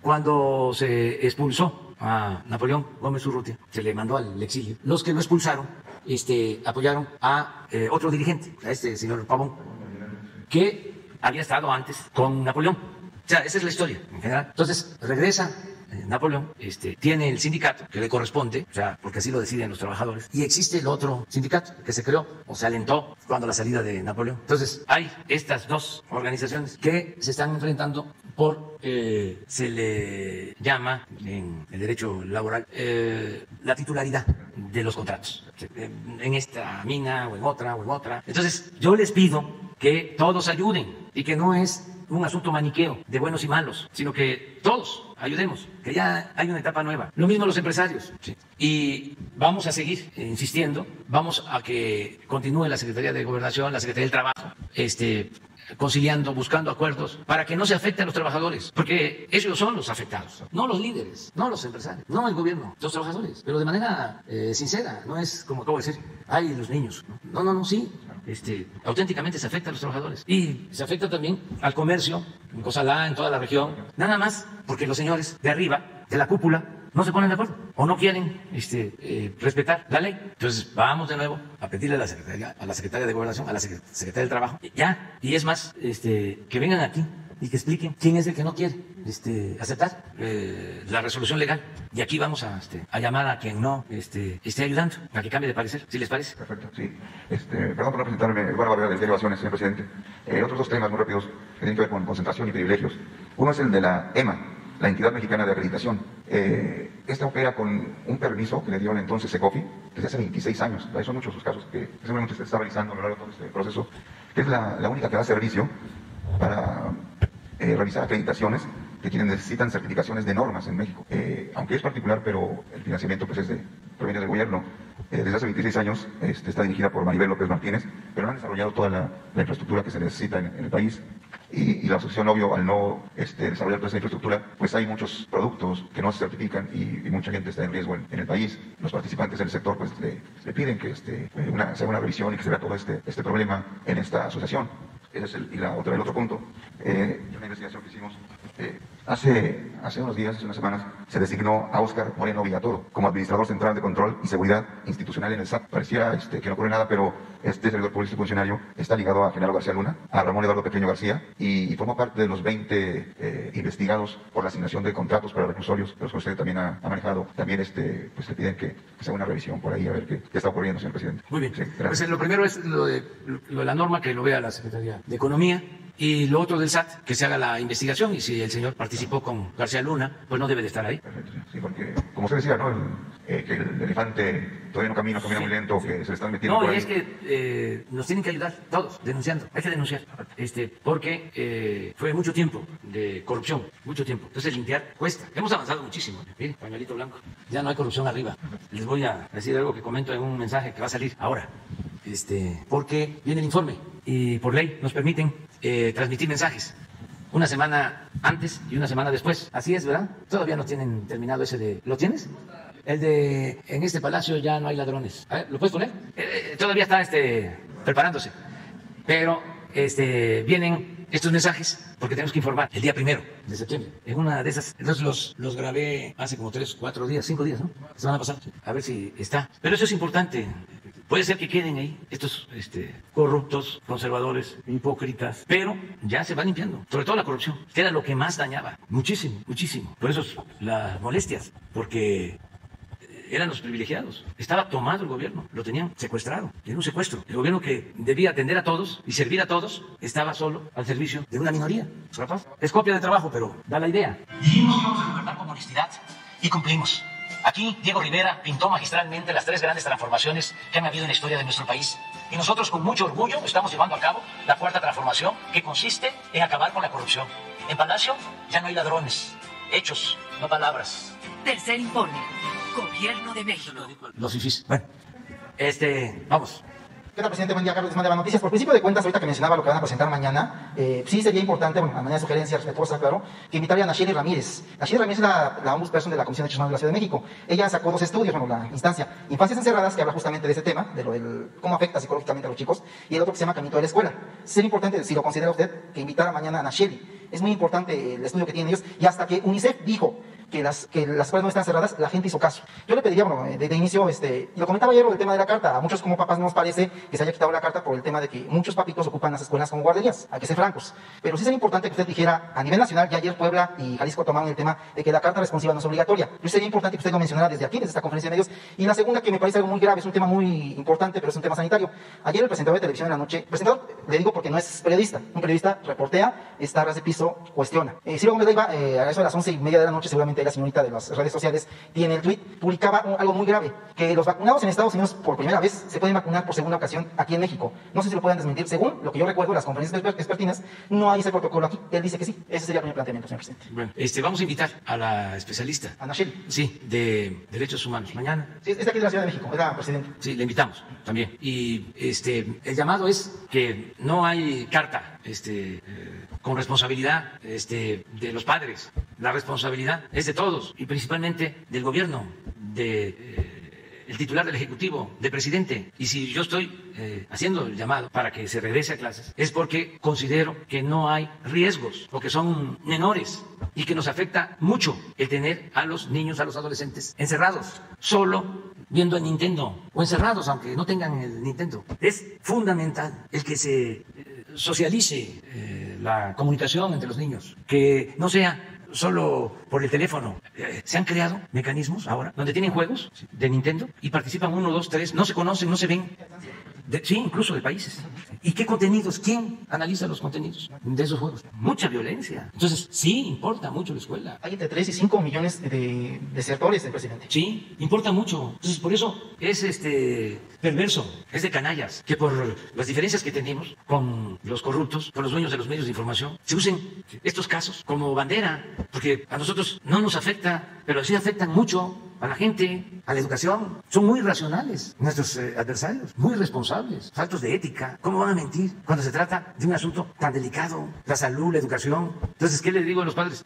Cuando se expulsó a Napoleón Gómez Urrutia, se le mandó al exilio. Los que lo expulsaron apoyaron a otro dirigente, a este señor Pavón, que había estado antes con Napoleón. O sea, esa es la historia en general. Entonces, regresa Napoleón, tiene el sindicato que le corresponde, o sea, porque así lo deciden los trabajadores, y existe el otro sindicato que se creó o se alentó cuando la salida de Napoleón. Entonces, hay estas dos organizaciones que se están enfrentando por, se le llama en el derecho laboral, la titularidad de los contratos, en esta mina o en otra. Entonces, yo les pido que todos ayuden y que no es un asunto maniqueo de buenos y malos, sino que todos ayudemos, que ya hay una etapa nueva. Lo mismo los empresarios. Sí. Y vamos a seguir insistiendo, vamos a que continúe la Secretaría de Gobernación, la Secretaría del Trabajo, conciliando, buscando acuerdos para que no se afecten a los trabajadores, porque ellos son los afectados, no los líderes, no los empresarios, no el gobierno, los trabajadores, pero de manera sincera, no es como acabo de decir, ay, los niños. No, sí. Auténticamente se afecta a los trabajadores y se afecta también al comercio en Cozalá, en toda la región, nada más porque los señores de arriba, de la cúpula, no se ponen de acuerdo o no quieren respetar la ley. Entonces vamos de nuevo a pedirle a la Secretaría de Gobernación, a la Secretaría del Trabajo, ya, y es más, que vengan aquí y que expliquen quién es el que no quiere aceptar la resolución legal. Y aquí vamos a llamar a quien no esté ayudando a que cambie de parecer, si les parece. Perfecto, sí. Perdón por no presentarme, Eduardo Barrera, del diario Ovaciones, señor presidente. Otros dos temas muy rápidos que tienen que ver con concentración y privilegios. Uno es el de la EMA, la Entidad Mexicana de Acreditación. Esta opera con un permiso que le dieron entonces Secofi desde hace 26 años. Son muchos los casos que seguramente se está realizando a lo largo de todo este proceso, que es la única que da servicio para realizar acreditaciones de quienes necesitan certificaciones de normas en México. Aunque es particular, pero el financiamiento pues, proviene del gobierno. Desde hace 26 años está dirigida por Maribel López Martínez, pero no han desarrollado toda la infraestructura que se necesita en el país. Y la asociación, obvio, al no desarrollar toda esa infraestructura, pues hay muchos productos que no se certifican y mucha gente está en riesgo en el país. Los participantes del sector pues le piden que se haga una revisión y que se vea todo este problema en esta asociación. Ese es el otro punto. Una investigación que hicimos hace unos días, hace unas semanas, se designó a Óscar Moreno Villatoro como administrador central de control y seguridad institucional en el SAT. Pareciera que no ocurre nada, pero este servidor público y funcionario está ligado a Genaro García Luna, a Ramón Eduardo Pequeño García y formó parte de los 20 investigados por la asignación de contratos para reclusorios, de los que usted también ha manejado. También pues le piden que se haga una revisión por ahí a ver qué está ocurriendo, señor presidente. Muy bien. Sí, pues lo primero es lo de la norma, que lo vea la Secretaría de Economía. Y lo otro del SAT, que se haga la investigación, y si el señor participó con García Luna, pues no debe de estar ahí. Perfecto, sí, porque como usted decía, ¿no? Que el elefante todavía no camina muy lento, que se le están metiendo por No, y ahí. es que nos tienen que ayudar todos, denunciando. Hay que denunciar, porque fue mucho tiempo de corrupción, mucho tiempo. Entonces limpiar cuesta. Hemos avanzado muchísimo. Miren, pañuelito blanco. Ya no hay corrupción arriba. Les voy a decir algo que comento en un mensaje que va a salir ahora. Porque viene el informe y por ley nos permiten transmitir mensajes una semana antes y una semana después. Así es, ¿verdad? Todavía no tienen terminado ese de... ¿Lo tienes? El de en este palacio ya no hay ladrones. A ver, ¿lo puedes poner? Todavía está preparándose. Pero vienen estos mensajes porque tenemos que informar el día 1 de septiembre. En una de esas, entonces los grabé hace como 3, 4 días, 5 días, ¿no? La semana pasada. A ver si está. Pero eso es importante. Puede ser que queden ahí estos corruptos, conservadores, hipócritas, pero ya se va limpiando. Sobre todo la corrupción, que era lo que más dañaba. Muchísimo, muchísimo. Por eso las molestias, porque eran los privilegiados. Estaba tomado el gobierno, lo tenían secuestrado, era un secuestro. El gobierno que debía atender a todos y servir a todos estaba solo al servicio de una minoría. Es copia de trabajo, pero da la idea. Dijimos que íbamos a gobernar con honestidad y cumplimos. Aquí Diego Rivera pintó magistralmente las 3 grandes transformaciones que han habido en la historia de nuestro país. Y nosotros con mucho orgullo estamos llevando a cabo la 4ª transformación, que consiste en acabar con la corrupción. En Palacio ya no hay ladrones, hechos, no palabras. Tercer informe. Gobierno de México. Los fifís. Bueno, vamos. ¿Qué tal, presidente? Buen día, Carlos Guzmán de Noticias. Por principio de cuentas, ahorita que mencionaba lo que van a presentar mañana, sí sería importante, bueno, a manera de sugerencia respetuosa, claro, que invitaría a Nacheli Ramírez. Nacheli Ramírez es la ombudsperson de la Comisión de Derechos Humanos de la Ciudad de México. Ella sacó 2 estudios, bueno, la instancia Infancias Encerradas, que habla justamente de ese tema, de lo del cómo afecta psicológicamente a los chicos, y el otro que se llama Caminito de la Escuela. Sería importante, si lo considera usted, que invitara mañana a Nacheli. Es muy importante el estudio que tienen ellos, y hasta que UNICEF dijo que las escuelas no están cerradas, la gente hizo caso. Yo le pediría, bueno, de inicio, y lo comentaba ayer, el tema de la carta. A muchos como papás no nos parece que se haya quitado la carta por el tema de que muchos papitos ocupan las escuelas como guarderías, hay que ser francos. Pero sí sería importante que usted dijera, a nivel nacional, ya ayer Puebla y Jalisco tomaron el tema de que la carta responsiva no es obligatoria. Pero sería importante que usted lo mencionara desde aquí, desde esta conferencia de medios. Y la segunda, que me parece algo muy grave, es un tema muy importante, pero es un tema sanitario. Ayer el presentador de televisión en la noche, presentador, le digo porque no es periodista, un periodista reportea, está a ras de piso, cuestiona. Ciro Gómez Leiva, a eso de las 11:30 de la noche, seguramente la señorita de las redes sociales tiene el tuit, publicaba algo muy grave, que los vacunados en Estados Unidos por primera vez se pueden vacunar por segunda ocasión aquí en México. No sé si lo puedan desmentir. Según lo que yo recuerdo de las conferencias expertinas, no hay ese protocolo aquí. Él dice que sí. Ese sería el primer planteamiento, señor presidente. Bueno, vamos a invitar a la especialista. A Nacheli. Sí, de Derechos Humanos. Mañana. Sí, es de aquí de la Ciudad de México, es la presidenta. Sí, le invitamos también. Y el llamado es que no hay carta con responsabilidad de los padres. La responsabilidad es de todos y principalmente del gobierno, el titular del Ejecutivo, del presidente. Y si yo estoy haciendo el llamado para que se regrese a clases, es porque considero que no hay riesgos o que son menores y que nos afecta mucho el tener a los niños, a los adolescentes encerrados, solo viendo el Nintendo, o encerrados aunque no tengan el Nintendo. Es fundamental el que se socialice la comunicación entre los niños, que no sea solo por el teléfono. Se han creado mecanismos ahora donde tienen juegos de Nintendo y participan 1, 2, 3, no se conocen, no se ven. Sí, incluso de países. ¿Y qué contenidos? ¿Quién analiza los contenidos de esos juegos? Mucha violencia. Entonces, sí, importa mucho la escuela. Hay entre 3 y 5 millones de desertores del presidente. Sí, importa mucho. Entonces, por eso es perverso, es de canallas, que por las diferencias que tenemos con los corruptos, con los dueños de los medios de información, se usen estos casos como bandera, porque a nosotros no nos afecta, pero sí afectan mucho a la gente, a la educación. Son muy racionales nuestros adversarios, muy responsables, faltos de ética. ¿Cómo van a mentir cuando se trata de un asunto tan delicado? La salud, la educación. Entonces, ¿qué les digo a los padres?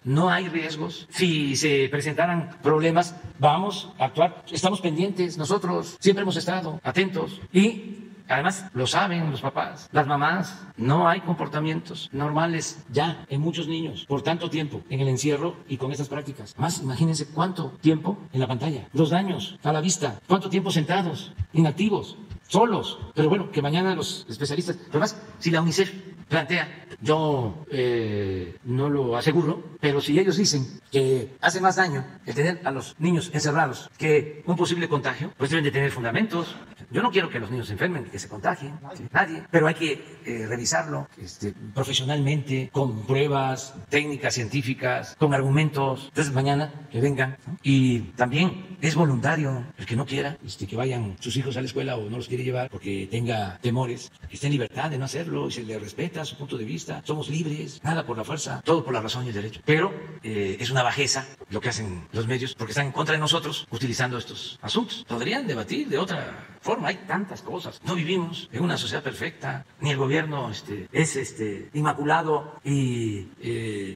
No hay riesgos. Si se presentaran problemas, vamos a actuar. Estamos pendientes nosotros, siempre hemos estado atentos y además, lo saben los papás, las mamás, no hay comportamientos normales ya en muchos niños por tanto tiempo en el encierro y con estas prácticas. Más, imagínense cuánto tiempo en la pantalla, los daños a la vista, cuánto tiempo sentados, inactivos, solos. Pero bueno, que mañana los especialistas, además, si la UNICEF plantea, yo no lo aseguro, pero si ellos dicen que hace más daño el tener a los niños encerrados que un posible contagio, pues deben de tener fundamentos. Yo no quiero que los niños se enfermen, que se contagien, nadie, pero hay que revisarlo profesionalmente, con pruebas técnicas, científicas, con argumentos. Entonces mañana que vengan, ¿no? Y también es voluntario el que no quiera que vayan sus hijos a la escuela o no los quiere llevar porque tenga temores, esté en libertad de no hacerlo y se le respeta su punto de vista. Somos libres, nada por la fuerza, todo por la razón y el derecho. Pero es una bajeza lo que hacen los medios porque están en contra de nosotros utilizando estos asuntos. Podrían debatir de otra forma, hay tantas cosas. No vivimos en una sociedad perfecta, ni el gobierno es inmaculado y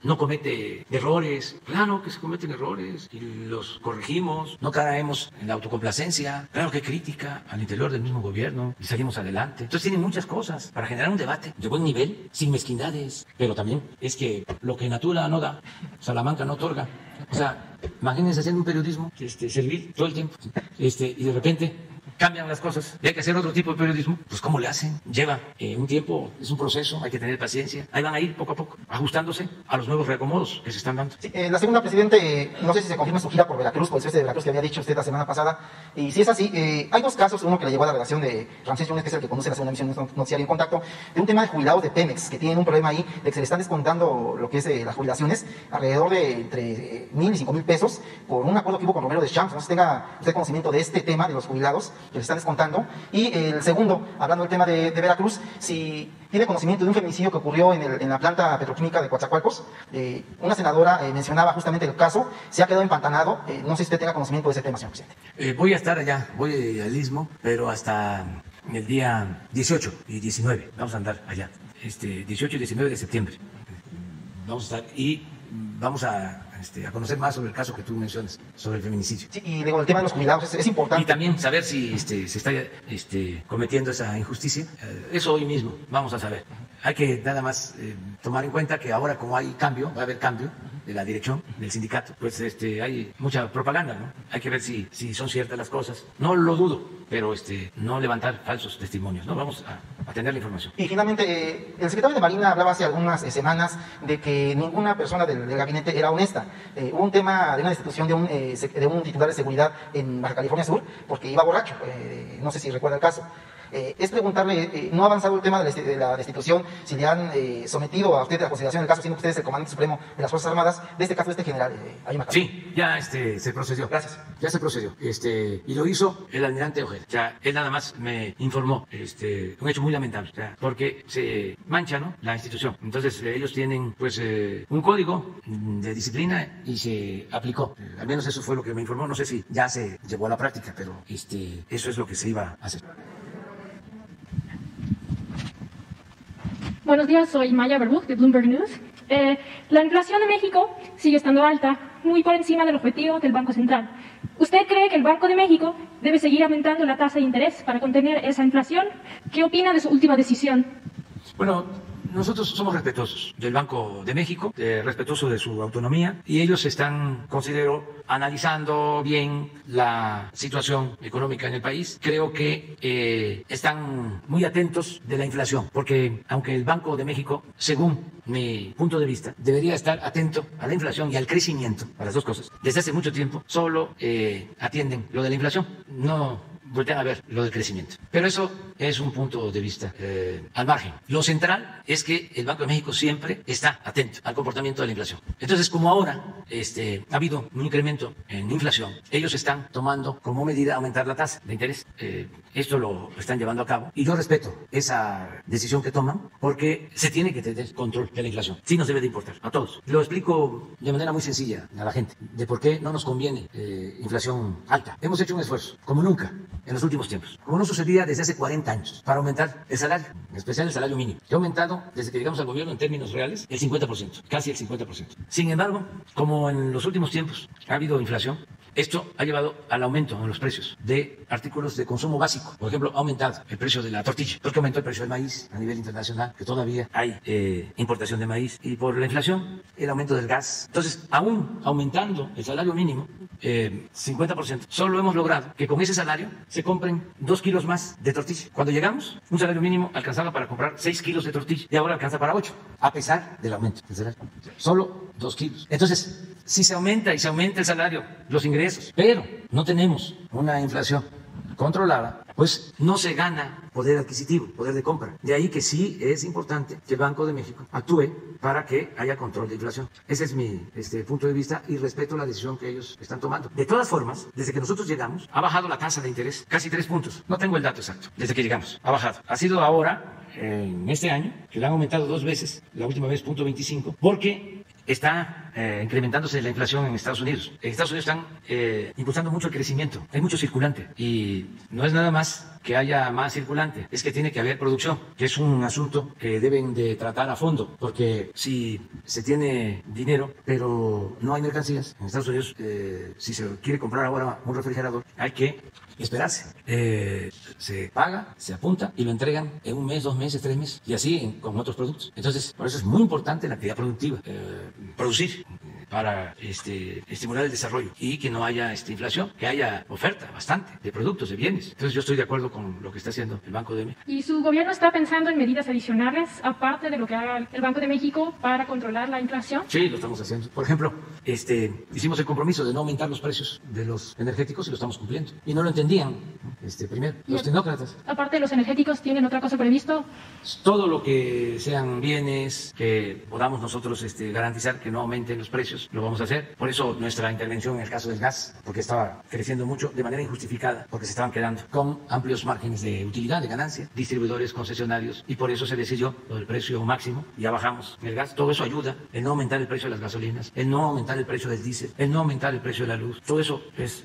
no comete errores. Claro que se cometen errores y los corregimos, no caemos en la autocomplacencia. Claro que hay crítica al interior del mismo gobierno y salimos adelante. Entonces tienen muchas cosas para generar un debate de buen nivel, sin mezquindades. Pero también es que lo que Natura no da, Salamanca no otorga. O sea, imagínense haciendo un periodismo servil todo el tiempo y de repente cambian las cosas y hay que hacer otro tipo de periodismo. Pues ¿cómo le hacen? Lleva un tiempo, es un proceso, hay que tener paciencia. Ahí van a ir poco a poco, ajustándose a los nuevos reacomodos que se están dando. Sí, la segunda, presidente, no sé si se confirma su gira por Veracruz, por el cese de Veracruz que había dicho usted la semana pasada. Y si es así, hay dos casos, uno que le llegó a la redacción de Ramsés Yunes, que es el que conduce la segunda emisión noticiaria En Contacto, de un tema de jubilados de Pemex, que tienen un problema ahí de que se le están descontando lo que es las jubilaciones, alrededor de entre 1,000 y 5,000 pesos, por un acuerdo que hubo con Romero de Champs. No sé si tenga usted conocimiento de este tema de los jubilados que le están descontando. Y el segundo, hablando del tema de Veracruz, si tiene conocimiento de un feminicidio que ocurrió en la planta petroquímica de Coatzacoalcos. Una senadora mencionaba justamente el caso, se ha quedado empantanado. No sé si usted tenga conocimiento de ese tema, señor presidente. Voy a estar allá, voy al Istmo, pero hasta el día 18 y 19 vamos a andar allá, 18 y 19 de septiembre vamos a estar y vamos a conocer más sobre el caso que tú mencionas, sobre el feminicidio. Sí, y digo, el tema de los jubilados es importante. Y también saber si se está cometiendo esa injusticia. Eso hoy mismo vamos a saber. Hay que nada más tomar en cuenta que ahora, como hay cambio, va a haber cambio de la dirección del sindicato, pues hay mucha propaganda, ¿no? Hay que ver si son ciertas las cosas. No lo dudo, pero no levantar falsos testimonios, ¿no? Vamos a tener la información. Y finalmente, el secretario de Marina hablaba hace algunas semanas de que ninguna persona del gabinete era honesta. Hubo un tema de una destitución de un titular de seguridad en Baja California Sur porque iba borracho. No sé si recuerda el caso. Es preguntarle, no ha avanzado el tema de la destitución, si le han sometido a usted a la consideración del caso, siendo que usted es el comandante supremo de las Fuerzas Armadas, de este caso de general. Sí, ya se procedió. Gracias. Ya se procedió. Y lo hizo el almirante Ojeda. O sea, él nada más me informó, un hecho muy lamentable, o sea, porque se mancha, ¿no?, la institución. Entonces ellos tienen pues un código de disciplina y se aplicó. Al menos eso fue lo que me informó. No sé si ya se llevó a la práctica, pero eso es lo que se iba a hacer. Buenos días, soy Maya Berbug de Bloomberg News. La inflación de México sigue estando alta, muy por encima del objetivo del Banco Central. ¿Usted cree que el Banco de México debe seguir aumentando la tasa de interés para contener esa inflación? ¿Qué opina de su última decisión? Bueno, nosotros somos respetuosos del Banco de México, respetuosos de su autonomía, y ellos están, considero, analizando bien la situación económica en el país. Creo que están muy atentos de la inflación, porque aunque el Banco de México, según mi punto de vista, debería estar atento a la inflación y al crecimiento, a las dos cosas, desde hace mucho tiempo solo atienden lo de la inflación, no voltean a ver lo del crecimiento. Pero eso es un punto de vista al margen. Lo central es que el Banco de México siempre está atento al comportamiento de la inflación. Entonces, como ahora ha habido un incremento en inflación, ellos están tomando como medida aumentar la tasa de interés. Esto lo están llevando a cabo y yo respeto esa decisión que toman, porque se tiene que tener control de la inflación. Sí nos debe de importar a todos. Lo explico de manera muy sencilla a la gente de por qué no nos conviene inflación alta. Hemos hecho un esfuerzo como nunca en los últimos tiempos, como no sucedía desde hace 40 años, para aumentar el salario, en especial el salario mínimo, que ha aumentado desde que llegamos al gobierno en términos reales el 50%, casi el 50%. Sin embargo, como en los últimos tiempos ha habido inflación, esto ha llevado al aumento en los precios de artículos de consumo básico. Por ejemplo, ha aumentado el precio de la tortilla, porque aumentó el precio del maíz a nivel internacional, que todavía hay importación de maíz, y por la inflación, el aumento del gas. Entonces, aún aumentando el salario mínimo 50%, solo hemos logrado que con ese salario se compren 2 kilos más de tortilla. Cuando llegamos, un salario mínimo alcanzaba para comprar 6 kilos de tortilla y ahora alcanza para 8, a pesar del aumento del salario. Solo 2 kilos. Entonces, si se aumenta y se aumenta el salario, los ingresos, pero no tenemos una inflación controlada, pues no se gana poder adquisitivo, poder de compra. De ahí que sí es importante que el Banco de México actúe para que haya control de inflación. Ese es mi punto de vista y respeto la decisión que ellos están tomando. De todas formas, desde que nosotros llegamos, ha bajado la tasa de interés casi 3 puntos. No tengo el dato exacto. Desde que llegamos, ha bajado. Ha sido ahora, en este año, que lo han aumentado 2 veces, la última vez 0.25, porque está incrementándose la inflación en Estados Unidos. En Estados Unidos están impulsando mucho el crecimiento. Hay mucho circulante y no es nada más que haya más circulante, es que tiene que haber producción, que es un asunto que deben de tratar a fondo, porque si se tiene dinero pero no hay mercancías, en Estados Unidos si se quiere comprar ahora un refrigerador hay que esperarse. Se paga, se apunta y lo entregan en 1 mes, 2 meses, 3 meses y así con otros productos. Entonces, por eso es muy importante la actividad productiva, producir para estimular el desarrollo y que no haya inflación, que haya oferta bastante de productos, de bienes. Entonces yo estoy de acuerdo con lo que está haciendo el Banco de México. ¿Y su gobierno está pensando en medidas adicionales, aparte de lo que haga el Banco de México, para controlar la inflación? Sí, lo estamos haciendo. Por ejemplo, hicimos el compromiso de no aumentar los precios de los energéticos y lo estamos cumpliendo. Y no lo entendían primero los tecnócratas. Aparte de los energéticos, ¿tienen otra cosa previsto? Todo lo que sean bienes que podamos nosotros garantizar que no aumenten los precios, lo vamos a hacer. Por eso nuestra intervención en el caso del gas, porque estaba creciendo mucho de manera injustificada, porque se estaban quedando con amplios márgenes de utilidad, de ganancia, distribuidores, concesionarios, y por eso se decidió lo del precio máximo, y ya bajamos el gas. Todo eso ayuda, el no aumentar el precio de las gasolinas, el no aumentar el precio del diésel, el no aumentar el precio de la luz. Todo eso es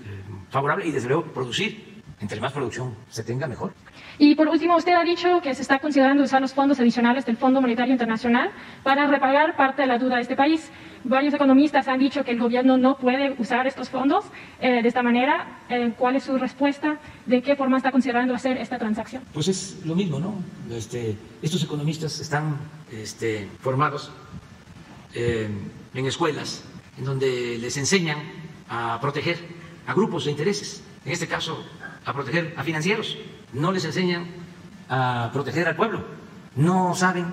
favorable y desde luego producir. Entre más producción se tenga, mejor. Y por último, usted ha dicho que se está considerando usar los fondos adicionales del Fondo Monetario Internacional para repagar parte de la deuda de este país. Varios economistas han dicho que el gobierno no puede usar estos fondos de esta manera. ¿Cuál es su respuesta? ¿De qué forma está considerando hacer esta transacción? Pues es lo mismo, ¿no? Estos economistas están formados en escuelas en donde les enseñan a proteger a grupos de intereses. En este caso, a proteger a financieros. No les enseñan a proteger al pueblo. No saben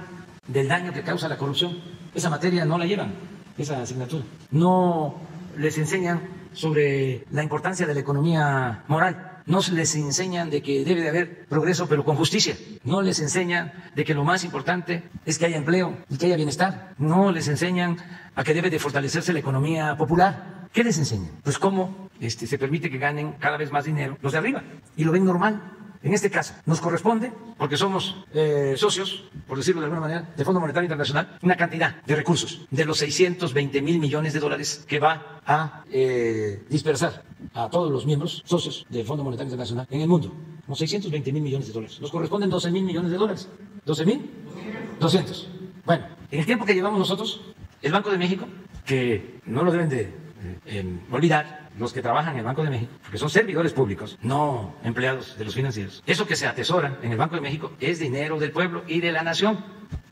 del daño que causa la corrupción. Esa materia no la llevan, esa asignatura. No les enseñan sobre la importancia de la economía moral. No les enseñan de que debe de haber progreso, pero con justicia. No les enseñan de que lo más importante es que haya empleo y que haya bienestar. No les enseñan a que debe de fortalecerse la economía popular. ¿Qué les enseñan? Pues cómo se permite que ganen cada vez más dinero los de arriba y lo ven normal. En este caso, nos corresponde, porque somos socios, por decirlo de alguna manera, del Fondo Monetario Internacional, una cantidad de recursos de los 620,000 millones de dólares que va a dispersar a todos los miembros socios del Fondo Monetario Internacional en el mundo. Unos 620,000 millones de dólares. Nos corresponden 12,000 millones de dólares. ¿12,200? Bueno, en el tiempo que llevamos nosotros, el Banco de México, que no lo deben de olvidar los que trabajan en el Banco de México, porque son servidores públicos, no empleados de los financieros. Eso que se atesoran en el Banco de México es dinero del pueblo y de la nación.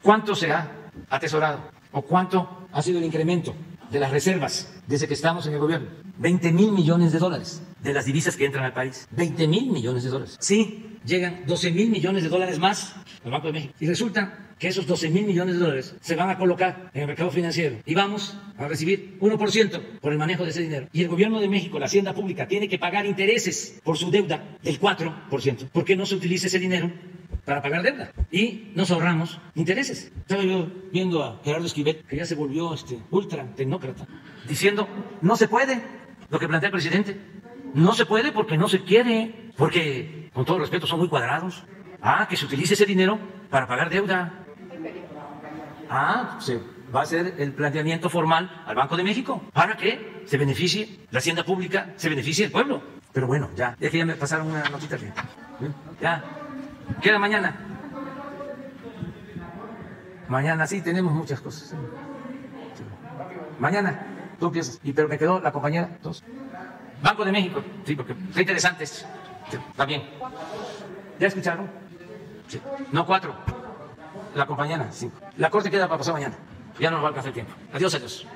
¿Cuánto se ha atesorado? ¿O cuánto ha sido el incremento de las reservas desde que estamos en el gobierno? 20,000 millones de dólares de las divisas que entran al país. 20,000 millones de dólares. Sí, llegan 12,000 millones de dólares más al Banco de México. Y resulta que esos 12,000 millones de dólares se van a colocar en el mercado financiero y vamos a recibir 1% por el manejo de ese dinero. Y el gobierno de México, la Hacienda Pública, tiene que pagar intereses por su deuda del 4%. ¿Por qué no se utiliza ese dinero para pagar deuda? Y nos ahorramos intereses. Estaba yo viendo a Gerardo Esquivel, que ya se volvió ultra tecnócrata, diciendo, no se puede lo que plantea el presidente. No se puede porque no se quiere, porque, con todo respeto, son muy cuadrados. Que se utilice ese dinero para pagar deuda. Se va a hacer el planteamiento formal al Banco de México para que se beneficie la hacienda pública, se beneficie el pueblo. Pero bueno, ya, es que ya me pasaron una notita que ya queda mañana. Mañana sí tenemos muchas cosas. Sí. Mañana tú empiezas, pero me quedó la compañera. Entonces, Banco de México, sí, porque está interesante. Sí, también. ¿Ya escucharon? Sí. No 4. La compañera, 5. La corte queda para pasar mañana. Ya no nos va a alcanzar el tiempo. Adiós, adiós.